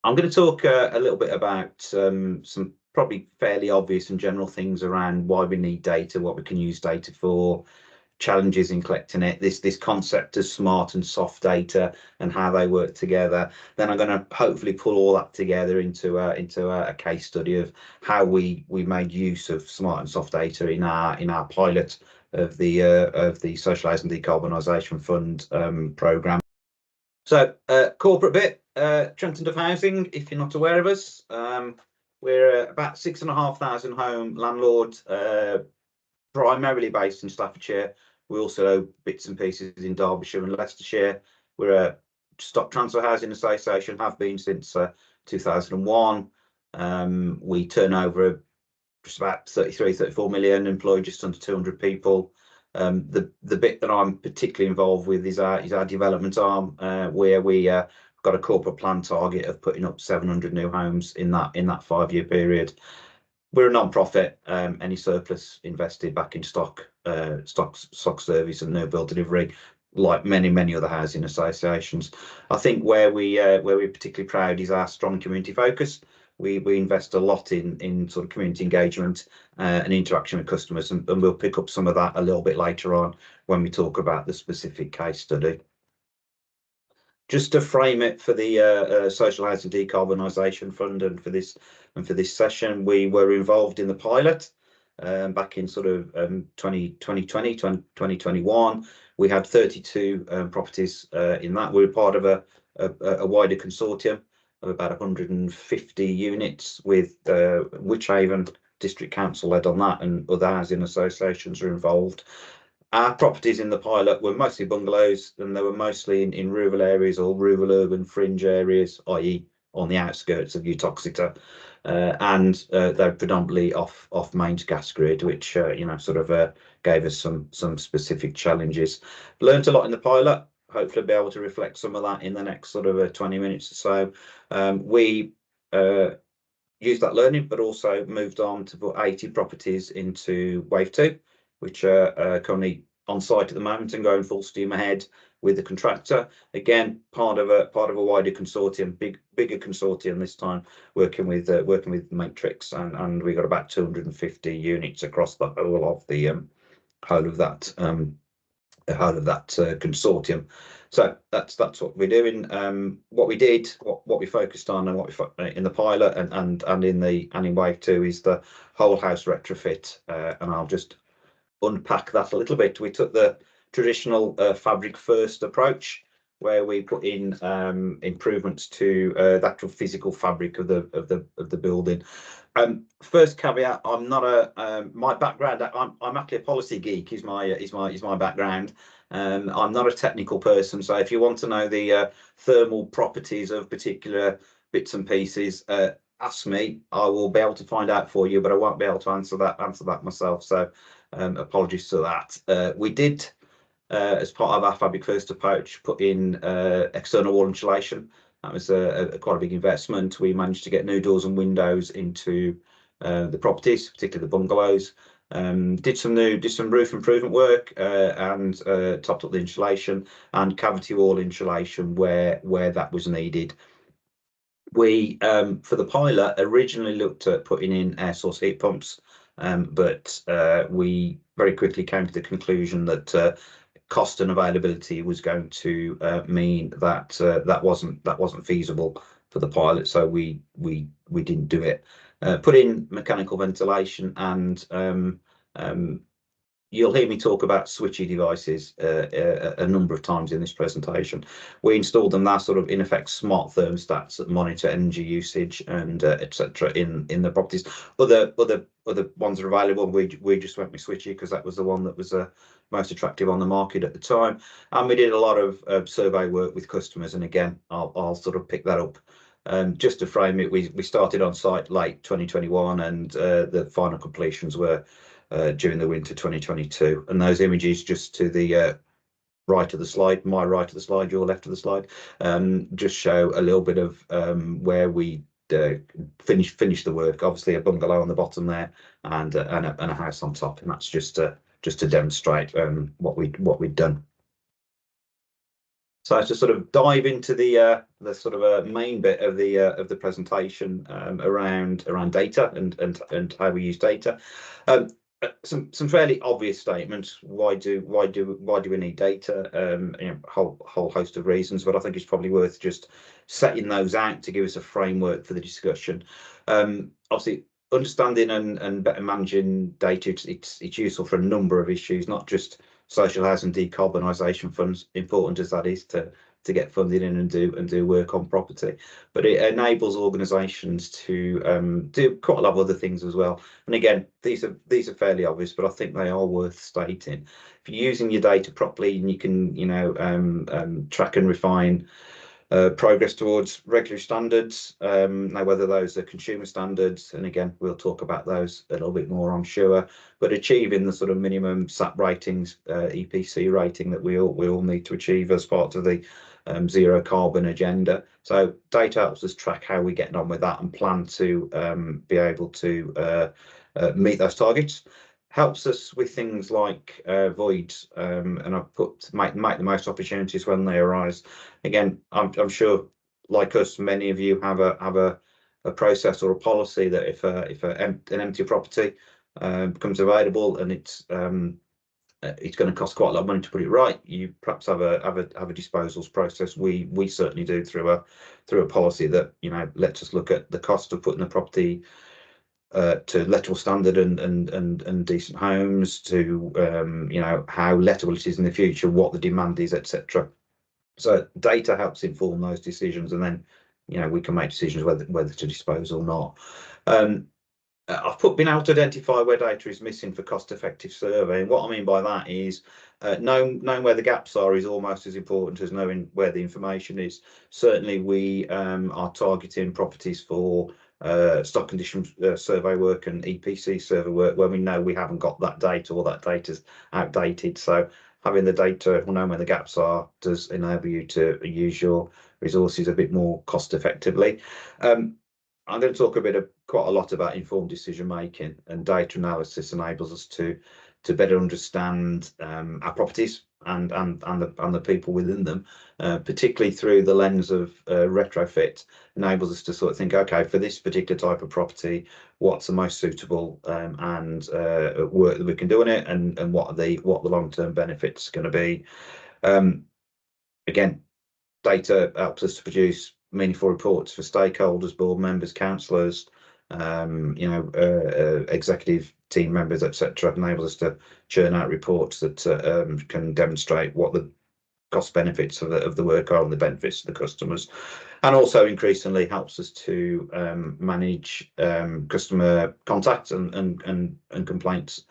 I'm going to talk a little bit about some probably fairly obvious and general things around why we need data, what we can use data for, challenges in collecting it, this concept of smart and soft data and how they work together. Then I'm going to hopefully pull all that together into a case study of how we made use of smart and soft data in our pilot of the Social Housing Decarbonisation Fund programme. So corporate bit, Trenton Duff Housing, if you're not aware of us, we're about 6,500 home landlord, primarily based in Staffordshire. We also own bits and pieces in Derbyshire and Leicestershire. We're a stock transfer housing association, have been since 2001. We turn over just about 33-34 million, employ just under 200 people. The bit that I'm particularly involved with is our development arm, where we got a corporate plan target of putting up 700 new homes in that 5-year period. We're a non-profit. Any surplus invested back in stock service and new build delivery, like many other housing associations. I think where we're particularly proud is our strong community focus. We invest a lot in sort of community engagement and interaction with customers, and we'll pick up some of that a little bit later on when we talk about the specific case study. Just to frame it for the Social Housing Decarbonisation Fund and for this session, we were involved in the pilot back in sort of 2021. We had 32 properties in that. We were part of a wider consortium of about 150 units with Wychavon District Council led on that, and other housing associations are involved. Our properties in the pilot were mostly bungalows, and they were mostly in rural areas or rural urban fringe areas, i.e. on the outskirts of Uttoxeter, and they're predominantly off mains gas grid, which sort of gave us some specific challenges. Learned a lot in the pilot. Hopefully be able to reflect some of that in the next sort of 20 minutes or so. We used that learning, but also moved on to put 80 properties into Wave 2, which are currently on site at the moment and going full steam ahead with the contractor. Again, part of a wider consortium, bigger consortium this time, working with Matrix, and we got about 250 units across the whole of that consortium. So that's what we're doing. What we did, what we focused on, and what we in the pilot and in Wave 2 is the whole house retrofit, and I'll just unpack that a little bit. We took the traditional fabric first approach, where we put in improvements to the actual physical fabric of the building. First caveat: I'm not my background. I'm actually a policy geek. Is my background. I'm not a technical person, so if you want to know the thermal properties of particular bits and pieces, ask me. I will be able to find out for you, but I won't be able to answer that myself. So apologies to that. We did, as part of our fabric first approach, put in external wall insulation. That was quite a big investment. We managed to get new doors and windows into the properties, particularly the bungalows. Did some roof improvement work, and topped up the insulation and cavity wall insulation where that was needed. We for the pilot originally looked at putting in air source heat pumps, but we very quickly came to the conclusion that cost and availability was going to mean that that wasn't feasible for the pilot, so we didn't do it. Put in mechanical ventilation, and you'll hear me talk about switchy devices a number of times in this presentation. We installed them. That sort of, in effect, smart thermostats that monitor energy usage and etc. in the properties. Other ones are available. We just went with switchy because that was the one that was most attractive on the market at the time. And we did a lot of survey work with customers. And again, I'll sort of pick that up. Just to frame it, we started on site late 2021, and the final completions were during the winter 2022. And those images just to the right of the slide, my right of the slide, your left of the slide, just show a little bit of where we finished the work. Obviously a bungalow on the bottom there, and a house on top, and that's just to demonstrate what we'd done. So to sort of dive into the sort of main bit of the presentation around data and how we use data. Some fairly obvious statements. Why do we need data? Whole host of reasons, but I think it's probably worth just setting those out to give us a framework for the discussion. Obviously, understanding and better managing data, it's useful for a number of issues, not just social housing decarbonisation funds, important as that is to get funding in and do work on property, but it enables organisations to do quite a lot of other things as well. And again, these are fairly obvious, but I think they are worth stating. If you're using your data properly, and you can track and refine progress towards regulatory standards. Now, whether those are consumer standards, and again, we'll talk about those a little bit more, I'm sure, but achieving the sort of minimum SAP ratings, EPC rating that we all need to achieve as part of the zero carbon agenda. So data helps us track how we're getting on with that and plan to be able to meet those targets. Helps us with things like voids, and I've put make the most opportunities when they arise. Again, I'm sure, like us, many of you have a process or a policy that if an empty property becomes available and it's going to cost quite a lot of money to put it right, you perhaps have a disposals process. We certainly do through a policy that lets us look at the cost of putting the property to lettable standard and decent homes, to how lettable it is in the future, what the demand is, etc. So data helps inform those decisions, and then we can make decisions whether to dispose or not. I've been able to identify where data is missing for cost-effective survey, and what I mean by that is knowing where the gaps are is almost as important as knowing where the information is. Certainly, we are targeting properties for stock condition survey work and EPC survey work when we know we haven't got that data, or that data's outdated. So having the data, knowing where the gaps are, does enable you to use your resources a bit more cost effectively. I'm going to talk quite a lot about informed decision making, and data analysis enables us to better understand our properties and the people within them, particularly through the lens of retrofit. Enables us to sort of think, okay, for this particular type of property, what's the most suitable and work that we can do on it, and what the long-term benefits going to be. Again, data helps us to produce meaningful reports for stakeholders, board members, councillors, executive team members, etc. Enables us to churn out reports that can demonstrate what the cost benefits of the work are and the benefits to the customers, and also increasingly helps us to manage customer contacts and complaints.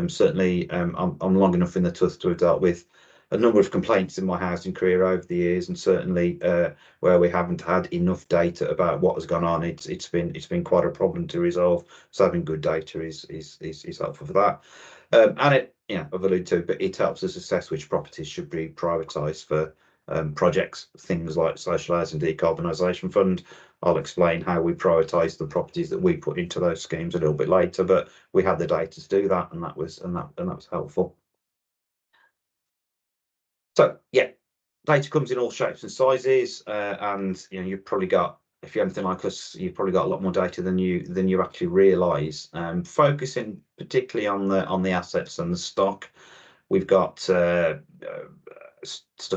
Certainly, I'm long enough in the tooth to have dealt with a number of complaints in my housing career over the years, and certainly where we haven't had enough data about what has gone on, it's been quite a problem to resolve. So having good data is helpful for that, and it I've alluded to, but it helps us assess which properties should be prioritised for projects, things like social housing decarbonisation fund. I'll explain how we prioritise the properties that we put into those schemes a little bit later, but we had the data to do that, and that was helpful. So yeah, data comes in all shapes and sizes, and you've probably got, if you're anything like us, you've probably got a lot more data than you actually realise. Focusing particularly on the assets and the stock, we've got stuff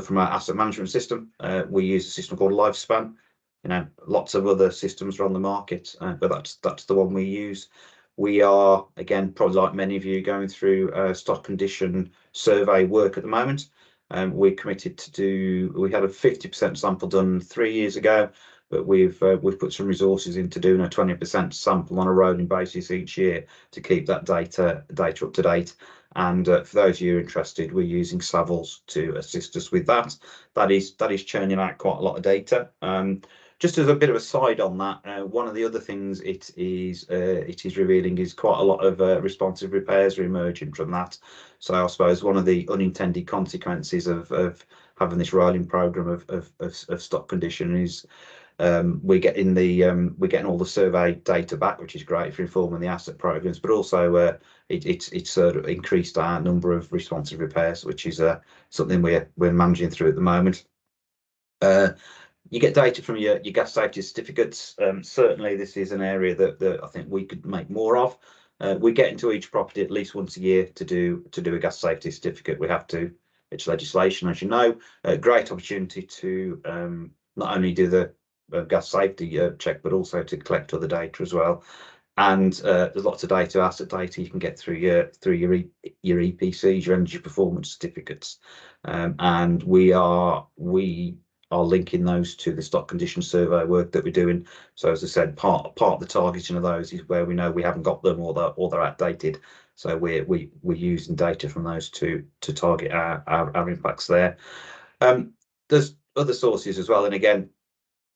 from our asset management system. We use a system called Lifespan. Lots of other systems are on the market, but that's the one we use. We are, again, probably like many of you, going through stock condition survey work at the moment. We're committed we had a 50% sample done 3 years ago, but we've put some resources into doing a 20% sample on a rolling basis each year to keep that data up to date. And for those of you interested, we're using Savills to assist us with that. That is churning out quite a lot of data. Just as a bit of a side on that, one of the other things it is revealing is quite a lot of responsive repairs are emerging from that. So I suppose one of the unintended consequences of having this rolling programme of stock condition is we're getting all the survey data back, which is great for informing the asset programmes, but also it's sort of increased our number of responsive repairs, which is something we're managing through at the moment. You get data from your gas safety certificates. Certainly, this is an area that I think we could make more of. We get into each property at least once a year to do a gas safety certificate. We have to. It's legislation, as you know. A great opportunity to not only do the gas safety check, but also to collect other data as well. And there's lots of data, asset data you can get through your EPCs, your energy performance certificates, and we are linking those to the stock condition survey work that we're doing. So as I said, part of the targeting of those is where we know we haven't got them or they're outdated. So we're using data from those to target our impacts there. There's other sources as well, and again,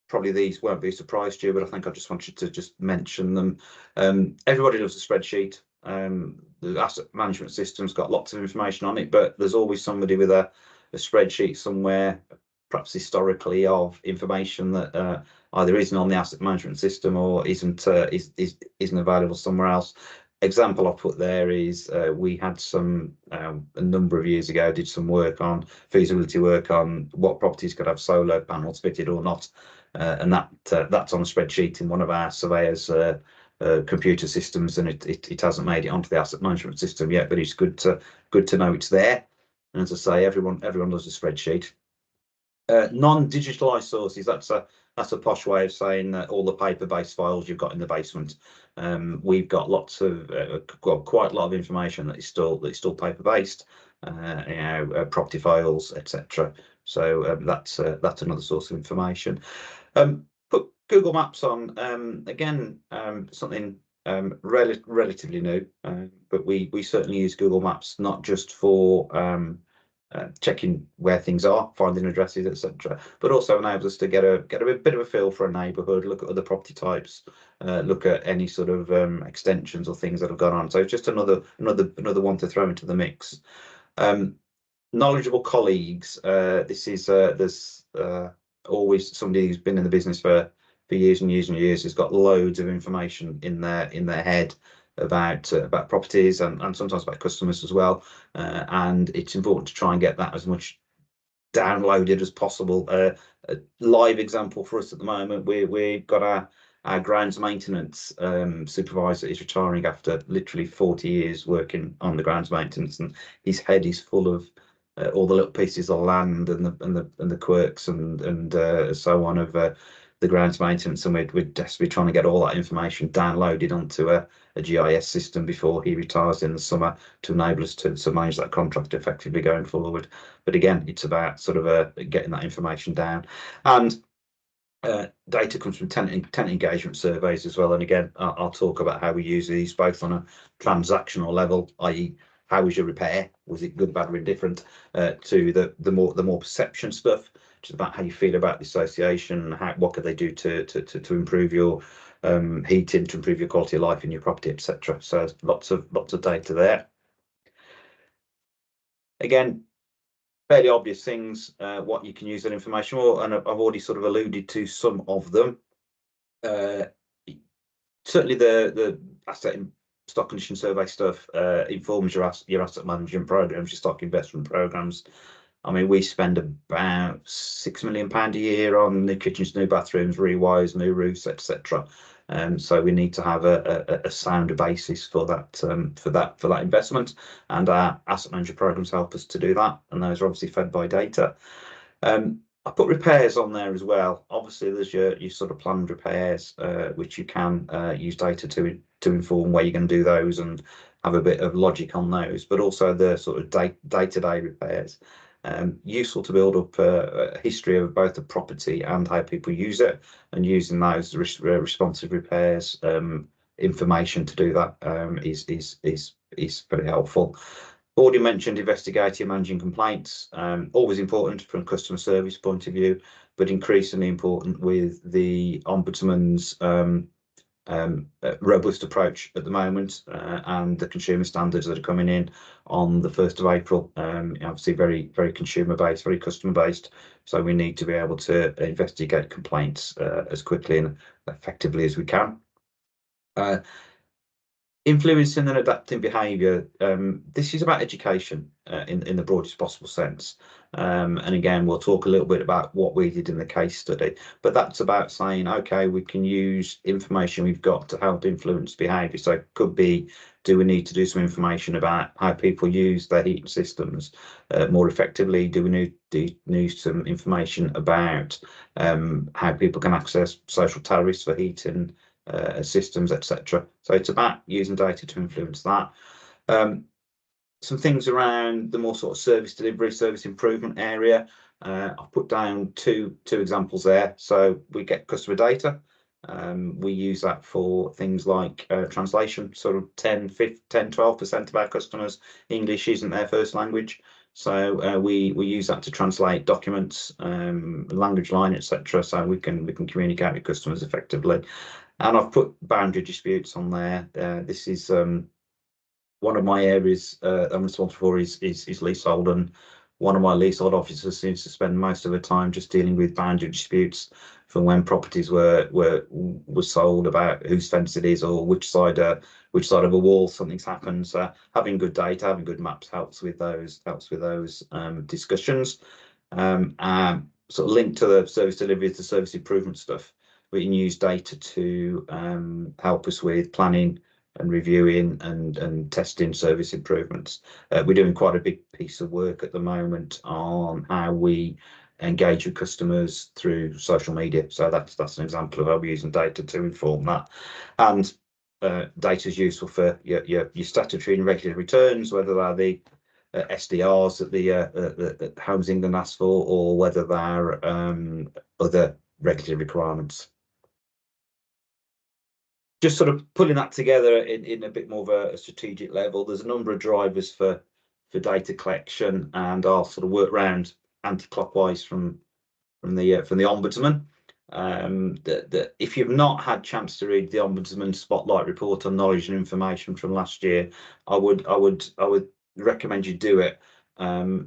probably these won't be a surprise to you, but I think I just wanted to just mention them. Everybody loves a spreadsheet. The asset management system's got lots of information on it, but there's always somebody with a spreadsheet somewhere, perhaps historically, of information that either isn't on the asset management system or isn't available somewhere else. Example I've put there is we had some a number of years ago did some work on feasibility work on what properties could have solar panels fitted or not, and that's on a spreadsheet in one of our surveyors computer systems, and it hasn't made it onto the asset management system yet, but it's good to know it's there. And as I say, everyone loves a spreadsheet. Non-digitalized sources, that's a posh way of saying that all the paper-based files you've got in the basement. We've got lots of quite a lot of information that is still paper-based, property files, etc. So that's another source of information. Put Google Maps on, again, something relatively new, but we certainly use Google Maps not just for checking where things are, finding addresses, etc., but also enables us to get a bit of a feel for a neighbourhood, look at other property types, look at any sort of extensions or things that have gone on. So it's just another one to throw into the mix. Knowledgeable colleagues. There's always somebody who's been in the business for years and years and years, has got loads of information in their head about properties and sometimes about customers as well, and it's important to try and get that as much downloaded as possible. A live example for us at the moment, we've got our grounds maintenance supervisor is retiring after literally 40 years working on the grounds maintenance, and his head is full of all the little pieces of land and the quirks and so on of the grounds maintenance, and we're desperately trying to get all that information downloaded onto a GIS system before he retires in the summer to enable us to manage that contract effectively going forward. But again, it's about sort of getting that information down. And data comes from tenant engagement surveys as well. And again, I'll talk about how we use these both on a transactional level, i.e. how was your repair? Was it good, bad, or indifferent? To the more perception stuff, which is about how you feel about the association, what could they do to improve your heating, to improve your quality of life in your property, etc. So lots of data there. Again, fairly obvious things, what you can use that information for, and I've already sort of alluded to some of them. Certainly the asset and stock condition survey stuff informs your asset management programs, your stock investment programs. I mean, we spend about £6 million a year on new kitchens, new bathrooms, rewires, new roofs, etc. So we need to have a sounder basis for that investment, and our asset management programs help us to do that, and those are obviously fed by data. I put repairs on there as well. Obviously, there's your sort of planned repairs, which you can use data to inform where you're going to do those and have a bit of logic on those, but also the sort of day-to-day repairs. Useful to build up a history of both the property and how people use it, and using those responsive repairs information to do that is very helpful. Already mentioned investigating and managing complaints, always important from a customer service point of view, but increasingly important with the Ombudsman's robust approach at the moment, and the consumer standards that are coming in on the 1st of April. Obviously very consumer based, very customer based, so we need to be able to investigate complaints as quickly and effectively as we can. Influencing and adapting behaviour. This is about education in the broadest possible sense. And again, we'll talk a little bit about what we did in the case study, but that's about saying, okay, we can use information we've got to help influence behaviour. So it could be, do we need to do some information about how people use their heating systems more effectively? Do we need some information about how people can access social tariffs for heating systems, etc. So it's about using data to influence that. Some things around the more sort of service delivery, service improvement area. I've put down two examples there. So we get customer data. We use that for things like translation. Sort of 12% of our customers, English isn't their first language. So we use that to translate documents, language line, etc. So we can communicate with customers effectively. And I've put boundary disputes on there. This is one of my areas I'm responsible for is leasehold, and one of my leasehold officers seems to spend most of the time just dealing with boundary disputes from when properties were sold, about whose fence it is or which side of a wall something's happened. So having good data, having good maps helps with those discussions. Sort of linked to the service delivery, to service improvement stuff. We can use data to help us with planning and reviewing and testing service improvements. We're doing quite a big piece of work at the moment on how we engage with customers through social media. So that's an example of how we're using data to inform that. And data is useful for your statutory and regular returns, whether they're the SDRs that the Homes England asks for, or whether they're other regulatory requirements. Just sort of pulling that together in a bit more of a strategic level. There's a number of drivers for data collection, and I'll sort of work around anti-clockwise from the Ombudsman. If you've not had chance to read the Ombudsman Spotlight report on knowledge and information from last year, I would recommend you do it.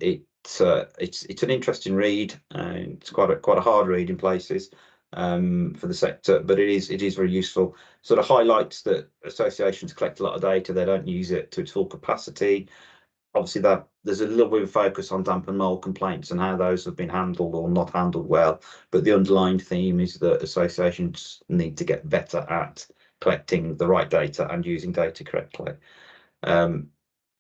It's an interesting read. It's quite a hard read in places for the sector, but it is very useful. Sort of highlights that associations collect a lot of data, they don't use it to its full capacity. Obviously, that there's a little bit of focus on damp and mold complaints and how those have been handled or not handled well, but the underlying theme is that associations need to get better at collecting the right data and using data correctly.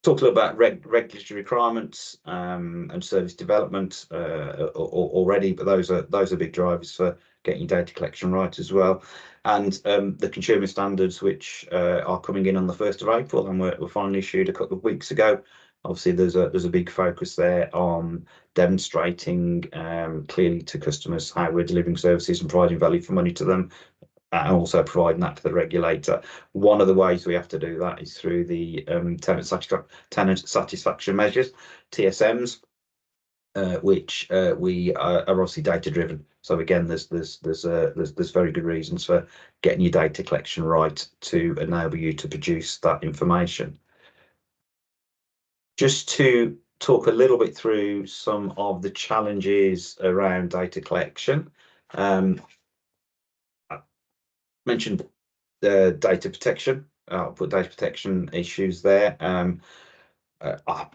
Talked a little about regulatory requirements and service development already, but those are big drivers for getting data collection right as well. And the consumer standards, which are coming in on the 1st of April, and were finally issued a couple of weeks ago. Obviously, there's a big focus there on demonstrating clearly to customers how we're delivering services and providing value for money to them, and also providing that to the regulator. One of the ways we have to do that is through the tenant satisfaction measures, TSMs, which we are obviously data driven. So again, there's very good reasons for getting your data collection right to enable you to produce that information. Just to talk a little bit through some of the challenges around data collection. I mentioned data protection. I'll put data protection issues there. I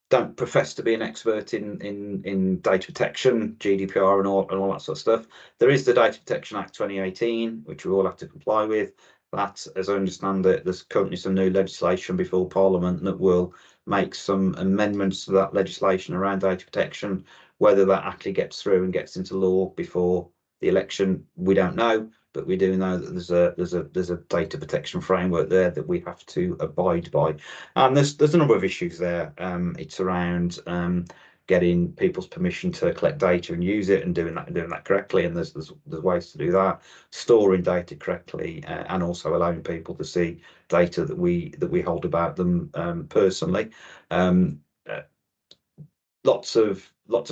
don't profess to be an expert in data protection, GDPR and all that sort of stuff. There is the Data Protection Act 2018, which we all have to comply with. That, as I understand it, there's currently some new legislation before Parliament that will make some amendments to that legislation around data protection. Whether that actually gets through and gets into law before the election, we don't know, but we do know that there's a data protection framework there that we have to abide by. And there's a number of issues there. It's around getting people's permission to collect data and use it, and doing that correctly. And there's ways to do that, storing data correctly, and also allowing people to see data that we hold about them personally. Lots of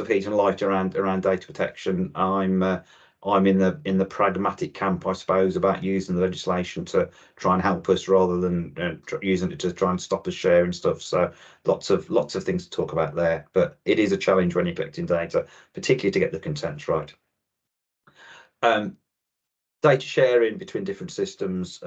heat and light around data protection. I'm in the pragmatic camp, I suppose, about using the legislation to try and help us rather than using it to try and stop us sharing stuff. So lots of things to talk about there, but it is a challenge when you're collecting data, particularly to get the consents right. Data sharing between different systems.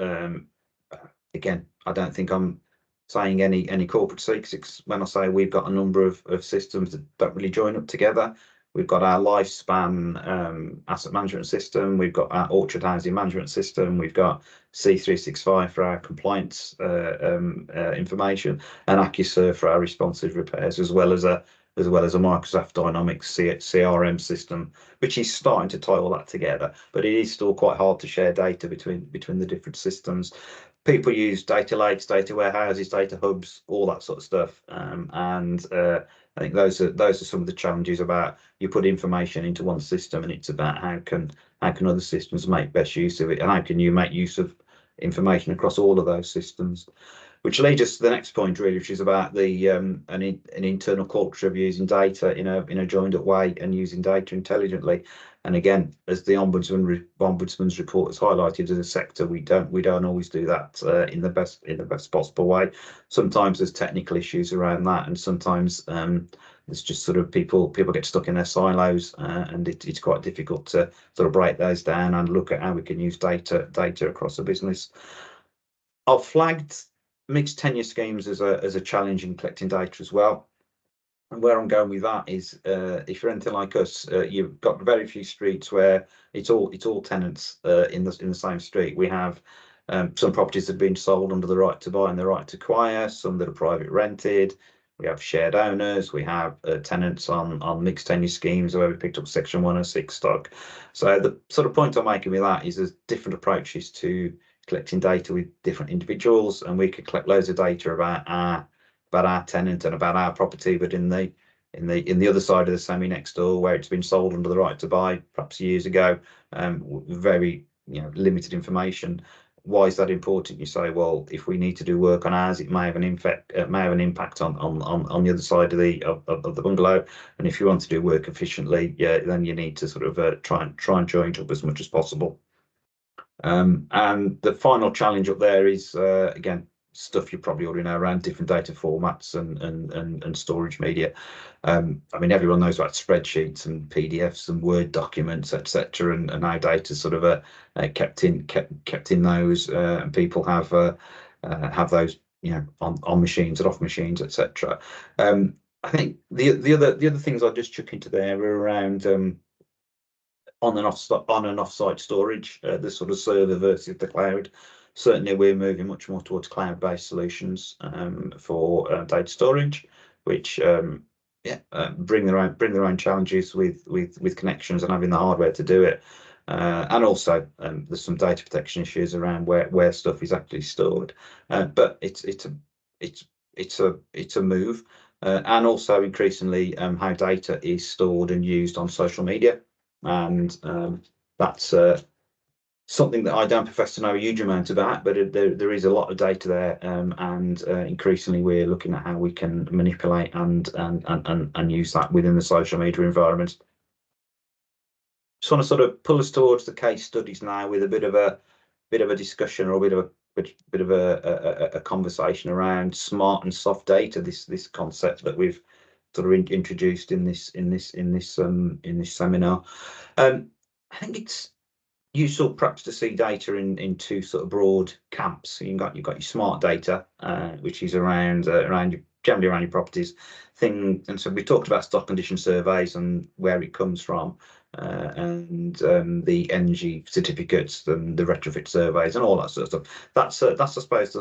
again, I don't think I'm saying any corporate secrets when I say we've got a number of systems that don't really join up together. We've got our lifespan asset management system. We've got our orchard housing management system. We've got C365 for our compliance information, and AccuServe for our responsive repairs, as well as a Microsoft Dynamics CRM system, which is starting to tie all that together. But it is still quite hard to share data between the different systems. People use data lakes, data warehouses, data hubs, all that sort of stuff, and I think those are some of the challenges about you put information into one system, and it's about how can other systems make best use of it, and how can you make use of information across all of those systems. Which leads us to the next point, really, which is about the an internal culture of using data in a joined up way and using data intelligently. And again, as the ombudsman's report has highlighted, as a sector, we don't always do that in the best possible way. Sometimes there's technical issues around that, and sometimes it's just sort of people get stuck in their silos, and it's quite difficult to sort of break those down and look at how we can use data across the business. I've flagged mixed tenure schemes as a challenge in collecting data as well. And where I'm going with that is, if you're anything like us, you've got very few streets where it's all tenants in the same street. We have some properties that have been sold under the right to buy and the right to acquire, some that are private rented. We have shared owners. We have tenants on mixed tenure schemes where we picked up Section 106 stock. So the sort of point I'm making with that is there's different approaches to collecting data with different individuals, and we could collect loads of data about our tenant and about our property, but in the other side of the semi next door, where it's been sold under the right to buy perhaps years ago, very limited information. Why is that important? You say, well, if we need to do work on ours, it may have an impact on the other side of the bungalow, and if you want to do work efficiently, then you need to sort of try and join up as much as possible. And the final challenge up there is again, stuff you probably already know around different data formats and storage media. I mean, everyone knows about spreadsheets and PDFs and Word documents, etc., and how data sort of kept in those, and people have those on machines and off machines, etc. I think the other things I just chuck into there are around on and off-site storage, the sort of server versus the cloud. Certainly, we're moving much more towards cloud-based solutions for data storage, which bring their own challenges with connections and having the hardware to do it. And also, there's some data protection issues around where stuff is actually stored. But it's a move, and also increasingly how data is stored and used on social media. And that's something that I don't profess to know a huge amount about, but there is a lot of data there, and increasingly we're looking at how we can manipulate and use that within the social media environment. Just want to sort of pull us towards the case studies now with a bit of a discussion, or a bit of a conversation around smart and soft data. This concept that we've sort of introduced in this seminar. I think it's useful perhaps to see data in two sort of broad camps. So you've got your smart data, which is generally around your properties and so we talked about stock condition surveys and where it comes from, and the energy certificates and the retrofit surveys and all that sort of stuff. That's I suppose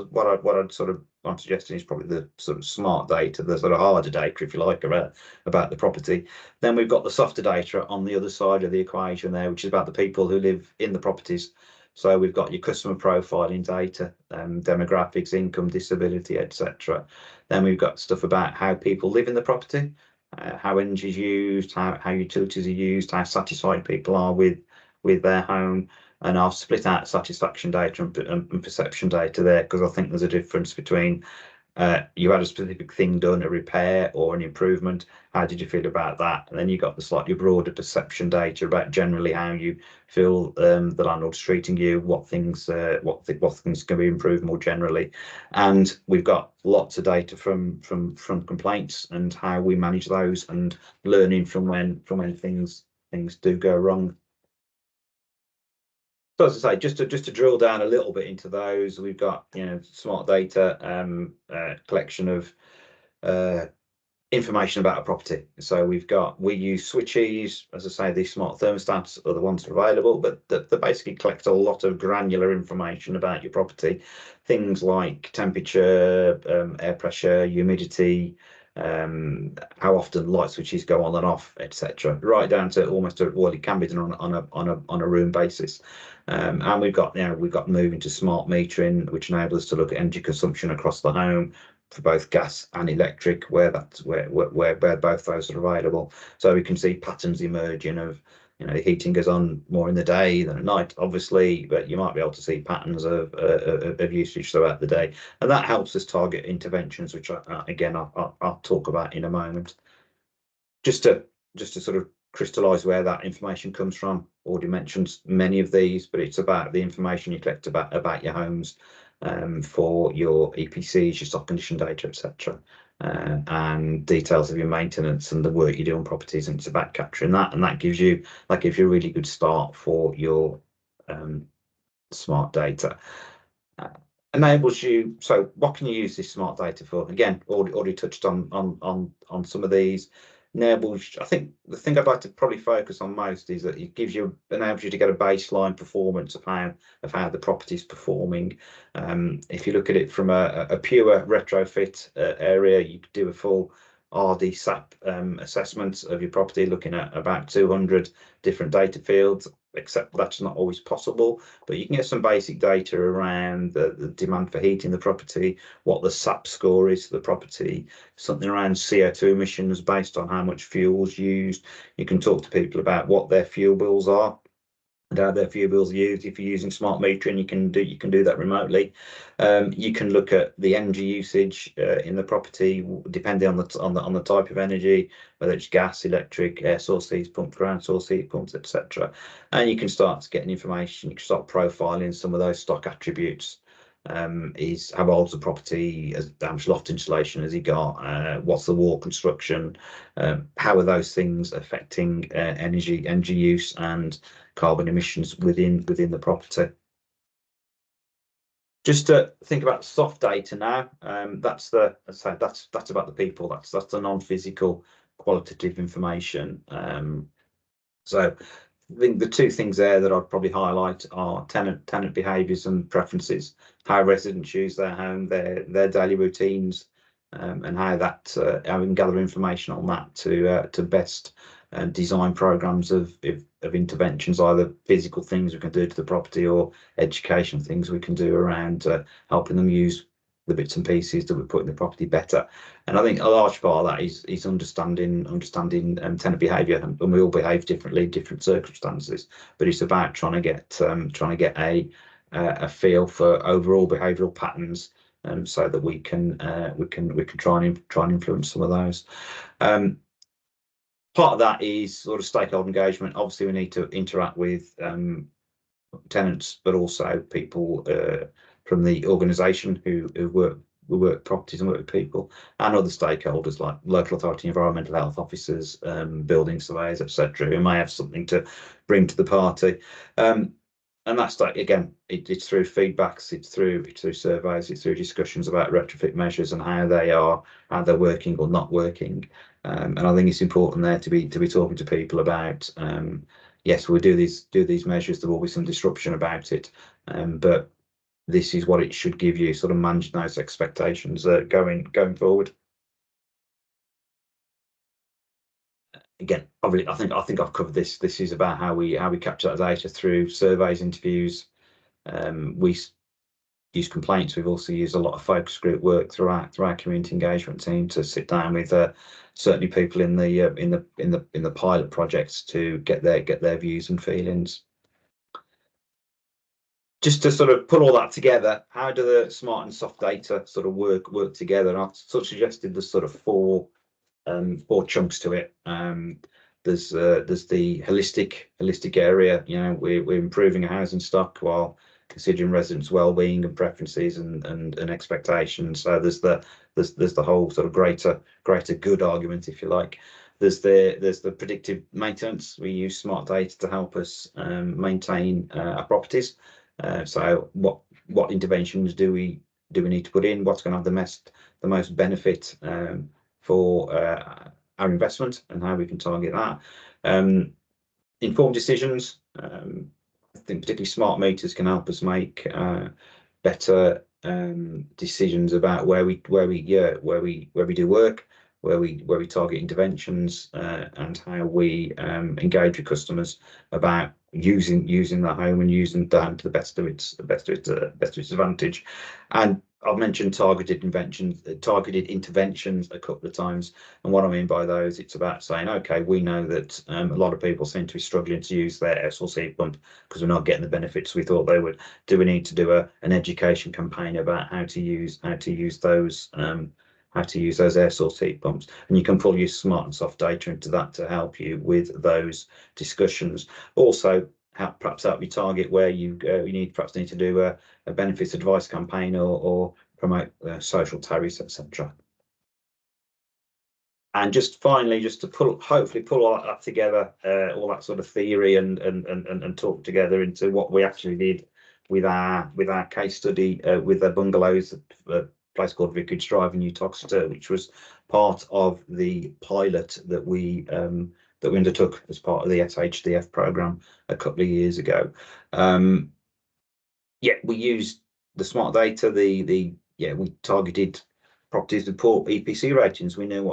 I'm suggesting is probably the sort of smart data, the sort of harder data, if you like, about the property. Then we've got the softer data on the other side of the equation there, which is about the people who live in the properties. So we've got your customer profiling data, demographics, income, disability, etc. Then we've got stuff about how people live in the property, how energy is used, how utilities are used, how satisfied people are with their home. And I'll split out satisfaction data and perception data there, because I think there's a difference between you had a specific thing done, a repair or an improvement. How did you feel about that? And then you got the slightly broader perception data about generally how you feel the landlord's treating you, what things can be improved more generally. And we've got lots of data from complaints and how we manage those, and learning from when things do go wrong. So as I say, just to drill down a little bit into those, we've got smart data collection of information about a property. So we use switches, as I say, these smart thermostats are the ones that are available, but they basically collect a lot of granular information about your property, things like temperature, air pressure, humidity, how often light switches go on and off, etc., right down to almost well, it can be done on a room basis. And we've got moving to smart metering, which enables us to look at energy consumption across the home for both gas and electric, where both those are available. So we can see patterns emerging of the heating goes on more in the day than at night, obviously, but you might be able to see patterns of usage throughout the day, and that helps us target interventions, which I'll talk about in a moment. Just to sort of crystallize where that information comes from. Already mentioned many of these, but it's about the information you collect about your homes, for your EPCs, your stock condition data, etc., and details of your maintenance and the work you do on properties. And it's about capturing that, and that gives you a really good start for your smart data. Enables you. So what can you use this smart data for? Again, already touched on some of these. Enables, I think the thing I'd like to probably focus on most is that it enables you to get a baseline performance of how the property is performing. If you look at it from a pure retrofit area, you could do a full RD SAP assessment of your property, looking at about 200 different data fields, except that's not always possible. But you can get some basic data around the demand for heating the property, what the SAP score is for the property, something around CO2 emissions based on how much fuel is used. You can talk to people about what their fuel bills are and how their fuel bills are used. If you're using smart metering, you can do that remotely. You can look at the energy usage in the property, depending on the type of energy, whether it's gas, electric, air source heat pumps, ground source heat pumps, etc. And you can start getting information. You can start profiling some of those stock attributes. Is how old's the property, how much loft insulation has he got, what's the wall construction, how are those things affecting energy use and carbon emissions within the property. Just to think about soft data now, that's about the people. That's the non-physical qualitative information. So I think the two things there that I'd probably highlight are tenant behaviours and preferences, how residents use their home, their daily routines, and how we can gather information on that to best design programs of interventions, either physical things we can do to the property or educational things we can do around helping them use the bits and pieces that we put in the property better. And I think a large part of that is understanding tenant behaviour, and we all behave differently in different circumstances. But it's about trying to get a feel for overall behavioural patterns, so that we can try and influence some of those. Part of that is sort of stakeholder engagement. Obviously, we need to interact with tenants, but also people from the organisation who work properties and work with people, and other stakeholders like local authority, environmental health officers, building surveyors, etc., who may have something to bring to the party. And that's like, again, it's through feedbacks, it's through surveys, it's through discussions about retrofit measures and how they're working or not working. And I think it's important there to be talking to people about, yes, we'll do these measures, there will be some disruption about it, but this is what it should give you, sort of manage those expectations going forward. Again, I think I've covered this. This is about how we capture that data through surveys, interviews. We use complaints. We've also used a lot of focus group work through our community engagement team to sit down with certainly people in the pilot projects to get their views and feelings. Just to sort of put all that together, how do the smart and soft data sort of work together? And I've sort of suggested there's sort of four chunks to it. There's the holistic area. We're improving our housing stock while considering residents' well-being and preferences and expectations. So there's the whole sort of greater good argument, if you like. There's the predictive maintenance. We use smart data to help us maintain our properties. So what interventions do we need to put in? What's going to have the most benefit for our investment, and how we can target that. Informed decisions. I think particularly smart meters can help us make better decisions about where we do work, where we target interventions, and how we engage with customers about using the home and using the home to the best of its advantage. And I've mentioned targeted interventions a couple of times, and what I mean by those, it's about saying, okay, we know that a lot of people seem to be struggling to use their air source heat pump because we're not getting the benefits we thought they would. Do we need to do an education campaign about how to use those air source heat pumps? And you can pull your smart and soft data into that to help you with those discussions. Also, perhaps help you target where you need to do a benefits advice campaign, or promote social tariffs, etc. And just finally, just to hopefully pull all that together, all that sort of theory and talk together into what we actually did with our case study with the Bungalows, a place called Vicarage Drive in Uttoxeter, which was part of the pilot that we undertook as part of the SHDF program a couple of years ago. Yeah, we used the smart data. We targeted properties with poor EPC ratings. We knew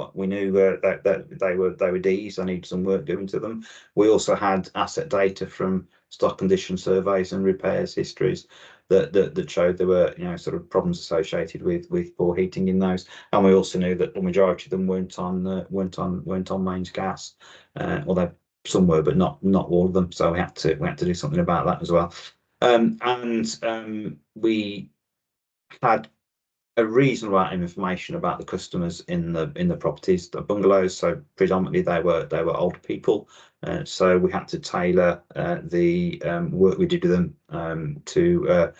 that they were Ds. They needed some work doing to them. We also had asset data from stock condition surveys and repairs histories that showed there were sort of problems associated with poor heating in those. And we also knew that the majority of them weren't on mains gas, although some were, but not all of them. So we had to do something about that as well. We had a reasonable amount of information about the customers in the properties, the bungalows. So predominantly they were older people. So we had to tailor the work we did with them to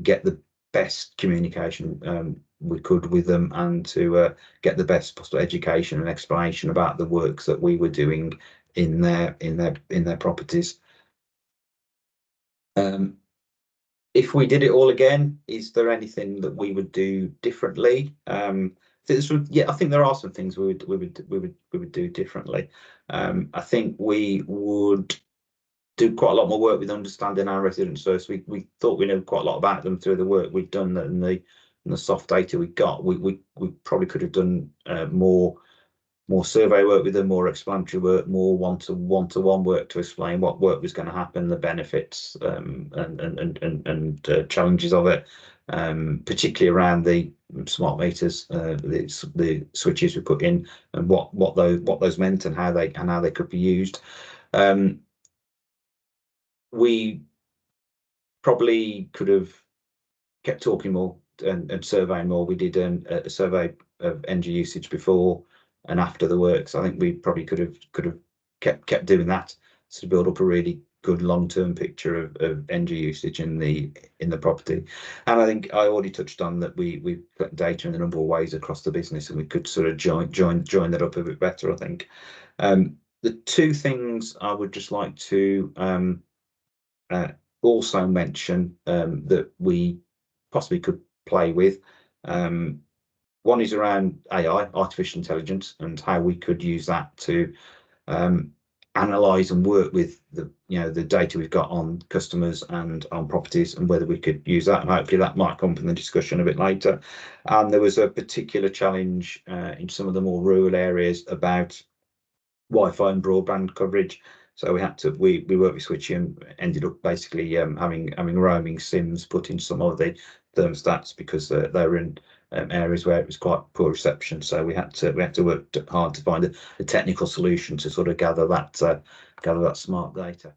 get the best communication we could with them, and to get the best possible education and explanation about the works that we were doing in their properties. If we did it all again, is there anything that we would do differently? I think there are some things we would do differently. I think we would do quite a lot more work with understanding our residents first. We thought we knew quite a lot about them through the work we'd done and the soft data we got. We probably could have done more survey work with them, more explanatory work, more one-to-one work to explain what work was going to happen, the benefits and challenges of it, particularly around the smart meters, the switches we put in, and what those meant and how they could be used. We probably could have kept talking more and surveying more. We did a survey of energy usage before and after the works. I think we probably could have kept doing that to build up a really good long-term picture of energy usage in the property. And I think I already touched on that we collect data in a number of ways across the business, and we could sort of join that up a bit better, I think. The two things I would just like to also mention that we possibly could play with. One is around AI, artificial intelligence, and how we could use that to analyze and work with the data we've got on customers and on properties, and whether we could use that. And hopefully that might come from the discussion a bit later. And there was a particular challenge in some of the more rural areas about Wi-Fi and broadband coverage. So we worked with Switchy and ended up basically having roaming SIMs put in some of the thermostats, because they were in areas where it was quite poor reception. So we had to work hard to find a technical solution to sort of gather that smart data.